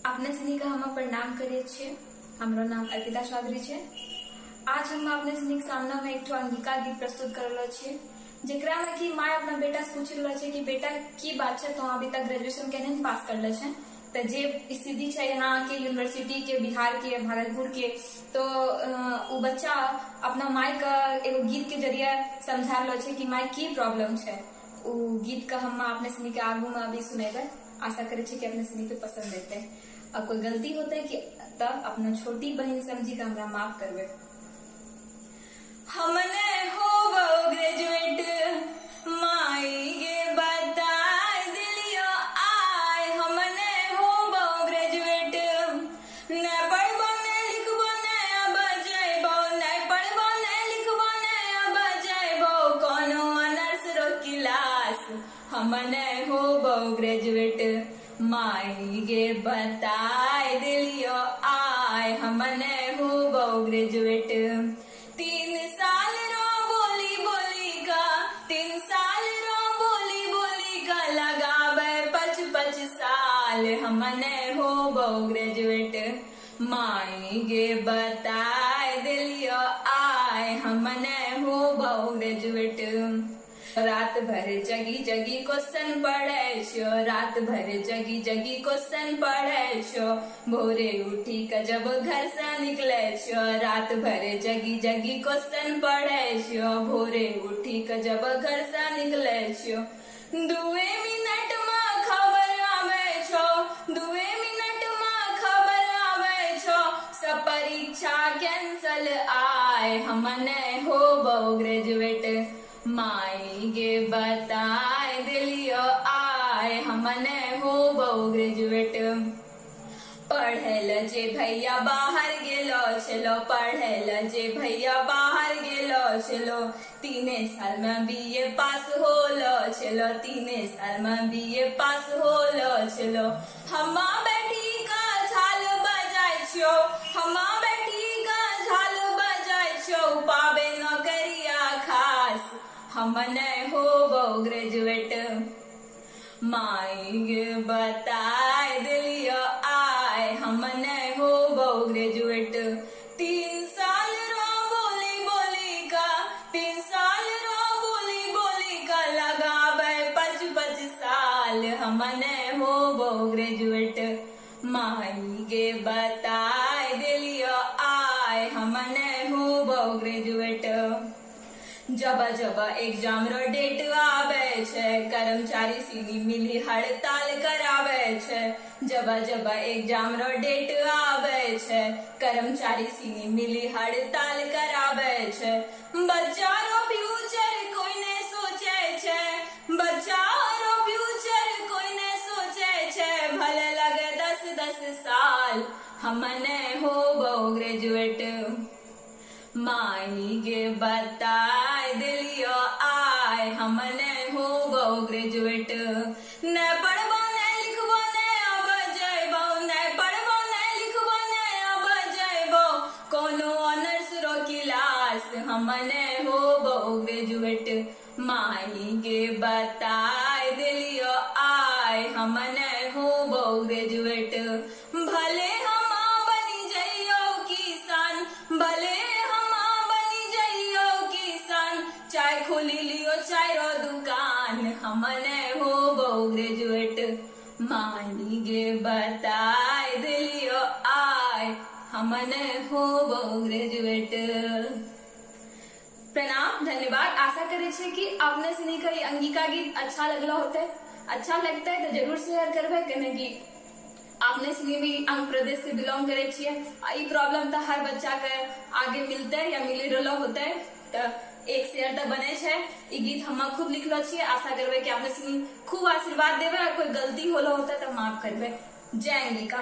अपने सनी का हम प्रणाम करे छे। हमरो नाम अर्पिता चौधरी छे। आज हम अपने सनी के सामने में एक अंगिका गीत प्रस्तुत कर रहे छे, जेकरा में कि माँ अपना बेटा से पूछ रहे छे कि बेटा की बात है तो अभी तक ग्रेजुएशन केने पास कर ले छे। तो जे स्थिति है यहाँ के यूनिवर्सिटी के, बिहार के, भागलपुर के, तो वो बच्चा अपना माई का एगो गीत के जरिए समझा रहे छे कि माई की प्रॉब्लम है। वो गीत का हम अपने सनी के आगू में अभी सुनेगा। आशा करे छे कि अपने सनी के पसंद देते हैं। और कोई गलती होता है कि तब अपना छोटी बहन समझी का हमरा माफ करवे। हमने हो ग्रेजुएट माई गे बताए दिलियो आय। हमने हो ग्रेजुएट न पढ़बो न लिखबो न अब जइबो, न पढ़बो न लिखबो न अब जइबो कोनो ऑनर्स रो क्लास। हमने हो ग्रेजुएट माई गे बताए दिलियो आय। हमने हो ग्रेजुएट 3 साल रो बोली बोली का, 3 साल रो बोली बोली का लगावे 5 साल। हमने हो ग्रेजुएट माई गे बताए दिलियो आय। हमने हो ग्रेजुएट रात भर जगी जगी क्वेश्चन पढ़े छो, रात भर जगी जगी क्वेश्चन पढ़े छो। भोरे उठी के जब घर से निकले छो, रात भर जगी जगी क्वेश्चन पढ़े छो। भोरे उठी के जब घर से निकले छो, 2 मिनट में खबर आवे छो, 2 मिनट में खबर आवे छो। सब परीक्षा कैंसल आए। हमने हो ग्रेजुएट माई गे बताए दिलियो आय। हमने हो ग्रेजुएट पढ़ेल जे भैया बाहर गेलो चलो, पढ़ेल जे भैया बाहर गेलो चलो। 3 साल में बीए पास होलो चलो, 3 साल में बीए पास होलो चलो। हमा बेटी का झाल बजाय छो, हमा बेटी का झाल बजाय छो। पावे नौकरिया खास। हमने हो ग्रेजुएट माई गे बताए दिलियो आय। हमने हो ग्रेजुएट 3 साल रो बोली बोली का, 3 साल रो बोली बोली का लगावे 5 साल। हमने हो ग्रेजुएट माई गे बताए दिलियो आय। हमने हो ग्रेजुएट जब जब एग्जाम रो डेट आवे छे, कर्मचारी सीनी मिली हड़ताल करावे छे। जब जब एग्जाम रो डेट आवे छे, कर्मचारी सीनी मिली हड़ताल करावे छे। बच्चा रो फ्यूचर कोई ने सोचे छे, बच्चा रो फ्यूचर कोई ने सोचे छे। भले लगे 10 साल। हमने हो ग्रेजुएट माई गे बताए दिलियो आय। हमने हो ग्रेजुएट न पढ़बो न लिखबो न अब जइबो, न पढ़बो न लिखबो न अब जइबो कोनो ऑनर्स रो क्लास। हमने हो ग्रेजुएट माई गे बताए दिलियो आय। हमने हो ग्रेजुएट भले हम बनी जइयो किसान, भले चाय खोली लियो चाय रो दुकान। हमने हो ग्रेजुएट माई गे बताए दिलियो आय। हमने हो ग्रेजुएट। प्रणाम, धन्यवाद। आशा करे छे कि आपने सुनी का ये अंगिका गीत अच्छा लगलो होते। अच्छा लगता है तो जरूर शेयर करबे, कहने की आपने सुनी भी आंध्र प्रदेश से बिलोंग करे छिए। ई प्रॉब्लम तो हर बच्चा के आगे मिलते या मिली रहलो होते। तो एक शेयर तो बने छे। ई गीत हम खुद लिखलो छिए। आशा करबे कि आपने सुनी खूब आशीर्वाद देवे और कोई गलती होलो होता तो माफ करबे। जय अंगिका।